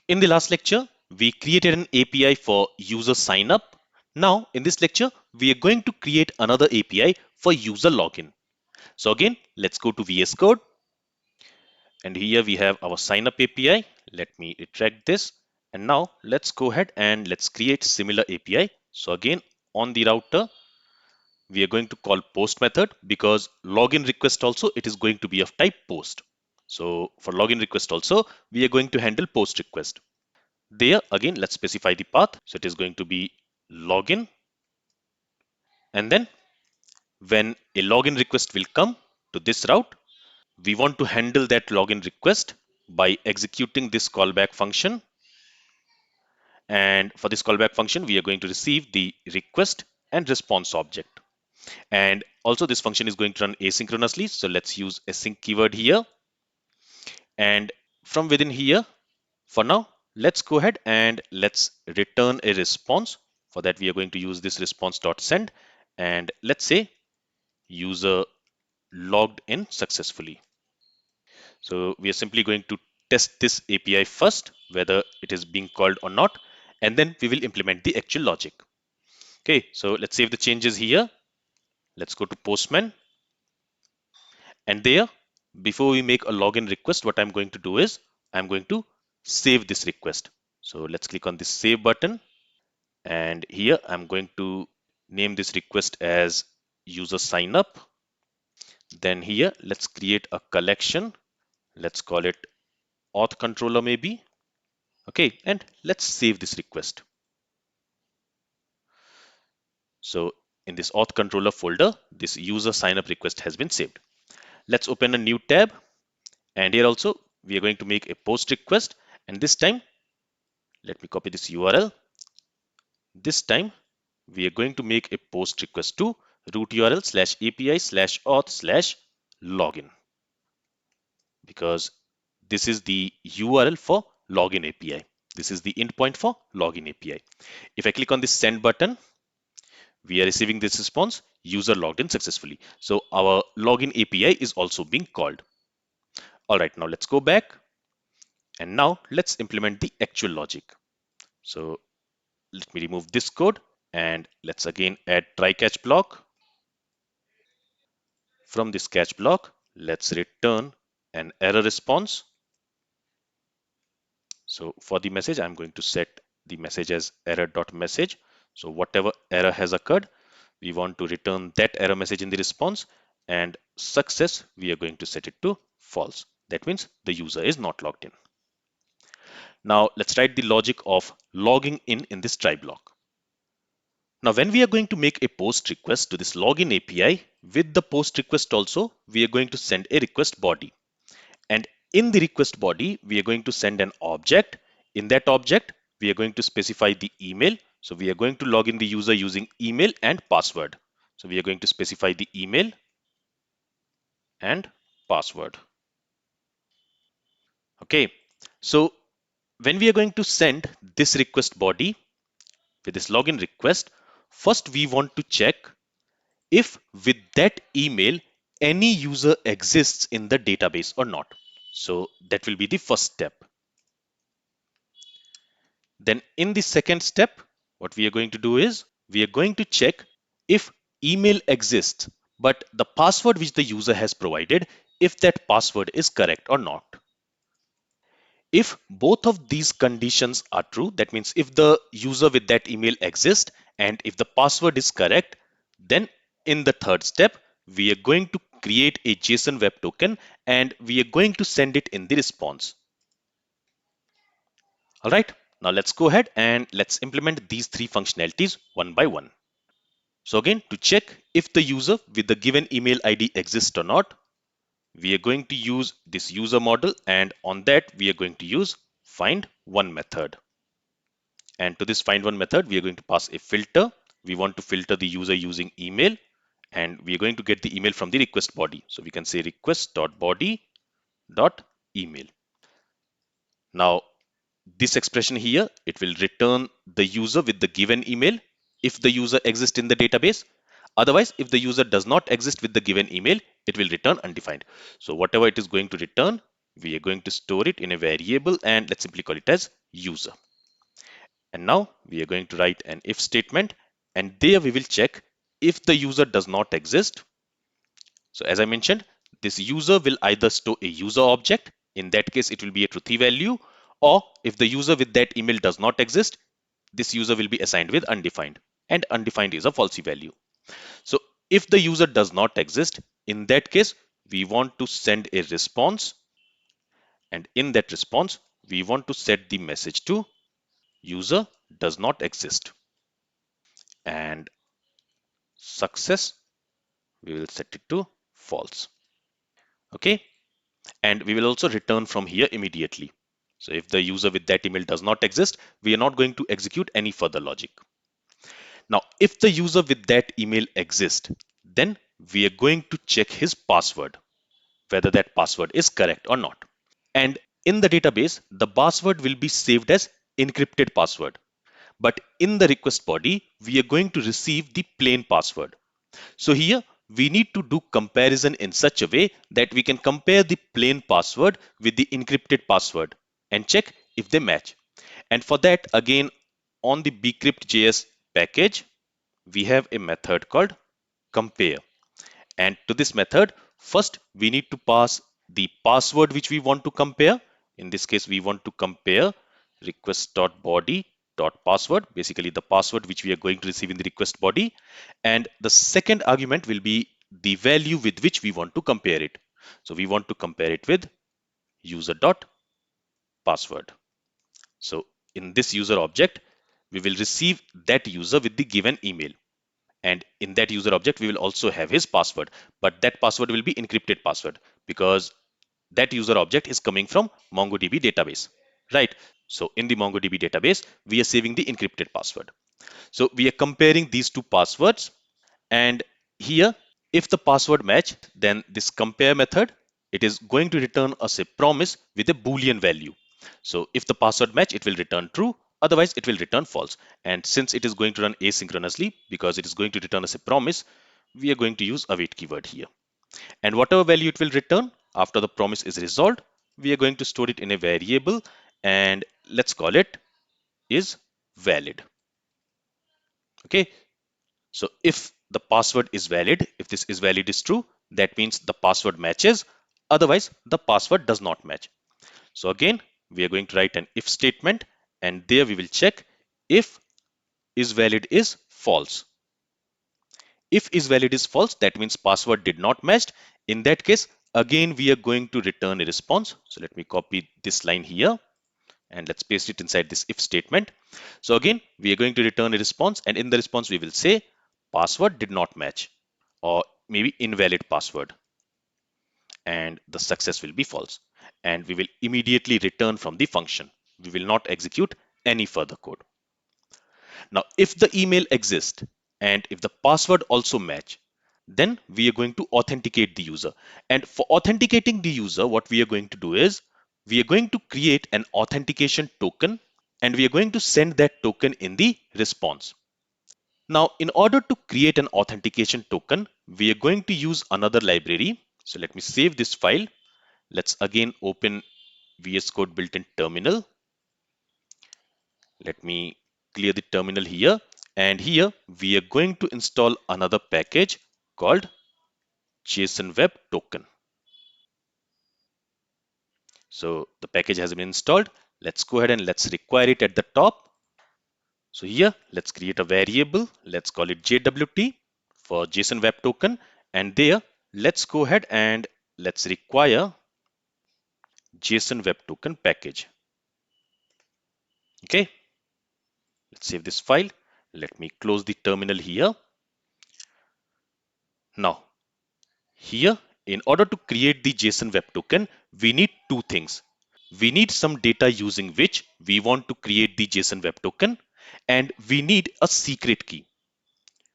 In the last lecture, we created an API for user sign up. Now, in this lecture, we are going to create another API for user login. So again, let's go to VS Code. And here we have our sign up API. Let me retract this. And now let's go ahead and let's create similar API. So again, on the router, we are going to call post method because login request also it is going to be of type post. So for login request also, we are going to handle post request. There again, let's specify the path. So it is going to be login. And then when a login request will come to this route, we want to handle that login request by executing this callback function. And for this callback function, we are going to receive the request and response object. And also this function is going to run asynchronously. So let's use async keyword here. And from within here, for now, let's go ahead and let's return a response. For that, we are going to use this response.send. And let's say user logged in successfully. So we are simply going to test this API first, whether it is being called or not, and then we will implement the actual logic. Okay, so let's save the changes here. Let's go to Postman. And there, before we make a login request, what I'm going to do is I'm going to save this request. So let's click on this save button. And here I'm going to name this request as user sign up. Then here, let's create a collection. Let's call it auth controller maybe. Okay, and let's save this request. So in this auth controller folder, this user sign up request has been saved. Let's open a new tab. And here also, we are going to make a post request. And this time, let me copy this URL. This time, we are going to make a post request to root URL /API/auth/login because this is the URL for login API. This is the endpoint for login API. If I click on this send button, we are receiving this response, user logged in successfully. So our login API is also being called. All right, now let's go back. And now let's implement the actual logic. So let me remove this code and let's again add try catch block. From this catch block, let's return an error response. So for the message, I'm going to set the message as error.message. So whatever error has occurred, we want to return that error message in the response, and success, we are going to set it to false. That means the user is not logged in. Now let's write the logic of logging in this try block. Now when we are going to make a post request to this login API, with the post request also, we are going to send a request body. And in the request body, we are going to send an object. In that object, we are going to specify the email. So we are going to log in the user using email and password. So we are going to specify the email and password. Okay. So when we are going to send this request body with this login request, first we want to check if with that email any user exists in the database or not. So that will be the first step. Then in the second step, what we are going to do is we are going to check if email exists, but the password which the user has provided, if that password is correct or not. If both of these conditions are true, that means if the user with that email exists and if the password is correct, then in the third step, we are going to create a JSON web token and we are going to send it in the response. All right, now let's go ahead and let's implement these three functionalities one by one. So again, to check if the user with the given email ID exists or not, we are going to use this user model, and on that we are going to use find one method. And to this find one method, we are going to pass a filter. We want to filter the user using email, and we are going to get the email from the request body. So we can say request.body.email. Now this expression here, it will return the user with the given email if the user exists in the database. Otherwise, if the user does not exist with the given email, it will return undefined. So whatever it is going to return, we are going to store it in a variable and let's simply call it as user. And now we are going to write an if statement, and there we will check if the user does not exist. So as I mentioned, this user will either store a user object, in that case it will be a truthy value, or if the user with that email does not exist, this user will be assigned with undefined, and undefined is a falsy value. So if the user does not exist, in that case we want to send a response, and in that response we want to set the message to user does not exist, and success we will set it to false. Okay, and we will also return from here immediately. So if the user with that email does not exist, we are not going to execute any further logic. Now if the user with that email exists, then we are going to check his password, whether that password is correct or not. And in the database, the password will be saved as encrypted password. But in the request body, we are going to receive the plain password. So here we need to do comparison in such a way that we can compare the plain password with the encrypted password and check if they match. And for that, again, on the bcrypt.js package, we have a method called compare. And to this method, first we need to pass the password which we want to compare. In this case, we want to compare request.body.password, basically the password which we are going to receive in the request body. And the second argument will be the value with which we want to compare it. So we want to compare it with user.password. So in this user object, we will receive that user with the given email. And in that user object, we will also have his password, but that password will be encrypted password because that user object is coming from MongoDB database, right? So in the MongoDB database, we are saving the encrypted password. So we are comparing these two passwords, and here, if the password match, then this compare method, it is going to return us a promise with a Boolean value. So if the password match, it will return true. Otherwise, it will return false. And since it is going to run asynchronously, because it is going to return us a promise, we are going to use await keyword here. And whatever value it will return after the promise is resolved, we are going to store it in a variable, and let's call it is valid. Okay, so if the password is valid, if this is valid is true, that means the password matches. Otherwise, the password does not match. So again, we are going to write an if statement, and there we will check if is valid is false. If is valid is false, that means password did not match. In that case, again, we are going to return a response. So let me copy this line here and let's paste it inside this if statement. So again, we are going to return a response, and in the response, we will say password did not match or maybe invalid password, and the success will be false. And we will immediately return from the function. We will not execute any further code. Now, if the email exists and if the password also match, then we are going to authenticate the user. And for authenticating the user, what we are going to do is we are going to create an authentication token, and we are going to send that token in the response. Now, in order to create an authentication token, we are going to use another library. So let me save this file. Let's again open VS Code built-in terminal. Let me clear the terminal here. And here we are going to install another package called JSON Web Token. So the package has been installed. Let's go ahead and let's require it at the top. So here, let's create a variable. Let's call it JWT for JSON Web Token. And there, let's go ahead and let's require JSON Web Token package. Okay, let's save this file. Let me close the terminal here. Now, here, in order to create the JSON Web Token, we need two things. We need some data using which we want to create the JSON Web Token, and we need a secret key.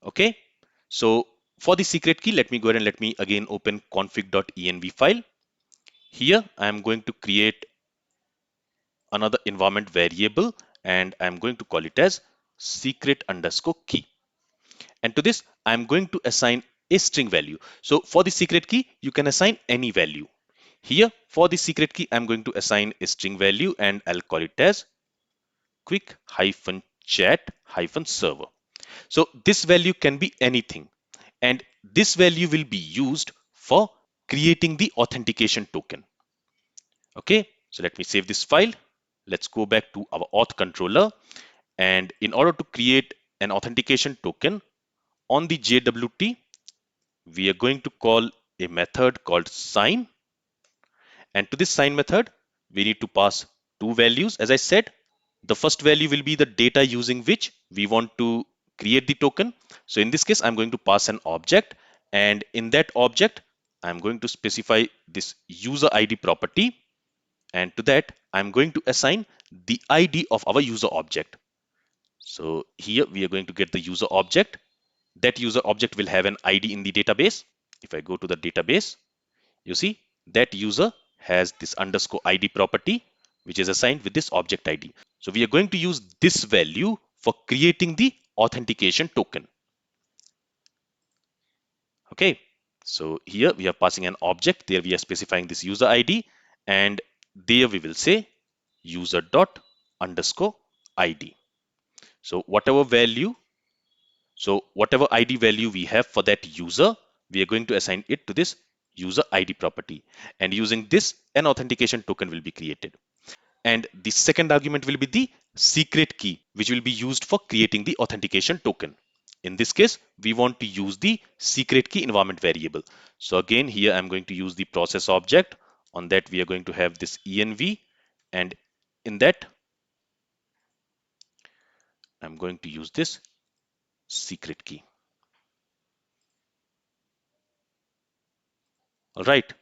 Okay, so for the secret key, let me go ahead and let me again open config.env file. Here, I am going to create another environment variable, and I'm going to call it as secret underscore key. And to this, I'm going to assign a string value. So for the secret key, you can assign any value. Here for the secret key, I'm going to assign a string value and I'll call it as quick hyphen chat hyphen server. So this value can be anything, and this value will be used for creating the authentication token. Okay, so let me save this file. Let's go back to our auth controller, and in order to create an authentication token on the JWT, we are going to call a method called sign, and to this sign method we need to pass two values. As I said, the first value will be the data using which we want to create the token. So in this case, I'm going to pass an object, and in that object I'm going to specify this user ID property, and to that I'm going to assign the ID of our user object. So here we are going to get the user object. That user object will have an ID in the database. If I go to the database, you see that user has this underscore ID property, which is assigned with this object ID. So we are going to use this value for creating the authentication token. Okay, so here we are passing an object. There we are specifying this user ID, and there we will say user dot underscore ID. So whatever ID value we have for that user, we are going to assign it to this user ID property, and using this an authentication token will be created. And the second argument will be the secret key, which will be used for creating the authentication token. In this case, we want to use the secret key environment variable. So again, here I'm going to use the process object. On that, we are going to have this env, and in that, I'm going to use this secret key. All right.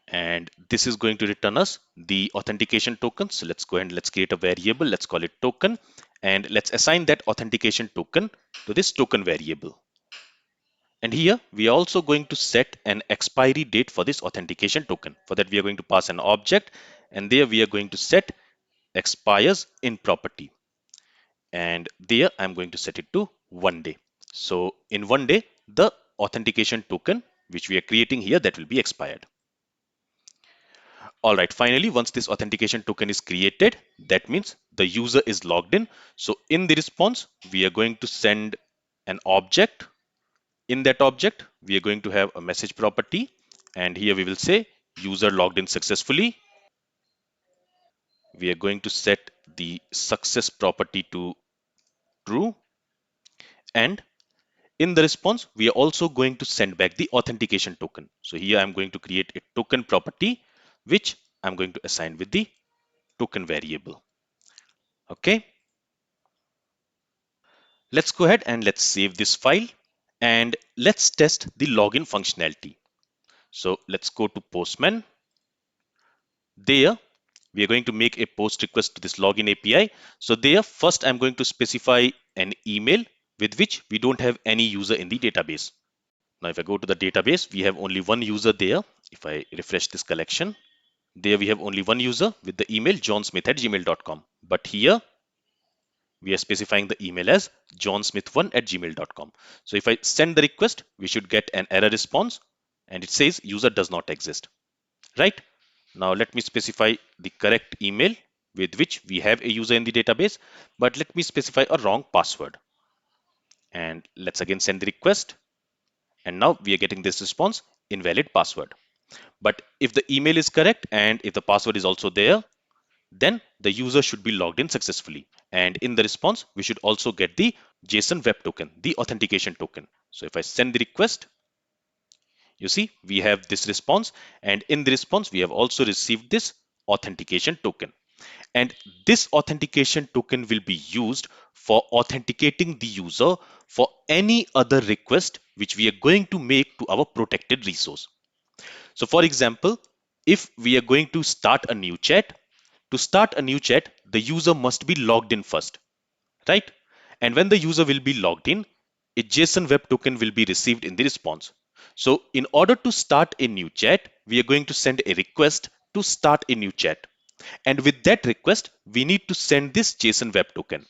And this is going to return us the authentication token. So let's go ahead and let's create a variable. Let's call it token, and let's assign that authentication token to this token variable. And here we are also going to set an expiry date for this authentication token. For that, we are going to pass an object, and there we are going to set expires in property. And there I'm going to set it to 1 day. So in 1 day, the authentication token which we are creating here, that will be expired. All right, finally, once this authentication token is created, that means the user is logged in. So in the response, we are going to send an object. In that object, we are going to have a message property, and here we will say user logged in successfully. We are going to set the success property to true, and in the response, we are also going to send back the authentication token. So here I'm going to create a token property, which I'm going to assign with the token variable. Okay, let's go ahead and let's save this file, and let's test the login functionality. So let's go to Postman. There, we are going to make a post request to this login API. So there, first I'm going to specify an email with which we don't have any user in the database. Now, if I go to the database, we have only one user there. If I refresh this collection, there we have only one user with the email johnsmith@gmail.com. But here, we are specifying the email as johnsmith1@gmail.com. So if I send the request, we should get an error response, and it says user does not exist. Right? Now let me specify the correct email with which we have a user in the database, but let me specify a wrong password. And let's again send the request. And now we are getting this response, invalid password. But if the email is correct and if the password is also there, then the user should be logged in successfully. And in the response, we should also get the JSON web token, the authentication token. So if I send the request, you see, we have this response, and in the response, we have also received this authentication token. And this authentication token will be used for authenticating the user for any other request which we are going to make to our protected resource. So for example, if we are going to start a new chat, to start a new chat, the user must be logged in first, right? And when the user will be logged in, a JSON web token will be received in the response. So in order to start a new chat, we are going to send a request to start a new chat. And with that request, we need to send this JSON web token.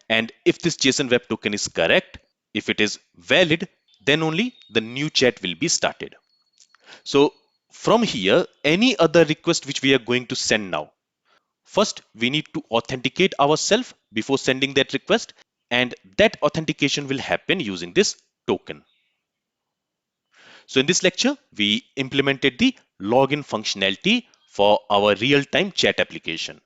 And if this JSON web token is correct, if it is valid, then only the new chat will be started. So From here, any other request which we are going to send now, first we need to authenticate ourselves before sending that request, and that authentication will happen using this token. So in this lecture, we implemented the login functionality for our real-time chat application.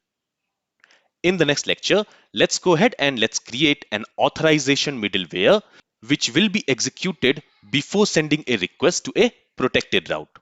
In the next lecture, let's go ahead and let's create an authorization middleware which will be executed before sending a request to a protected route.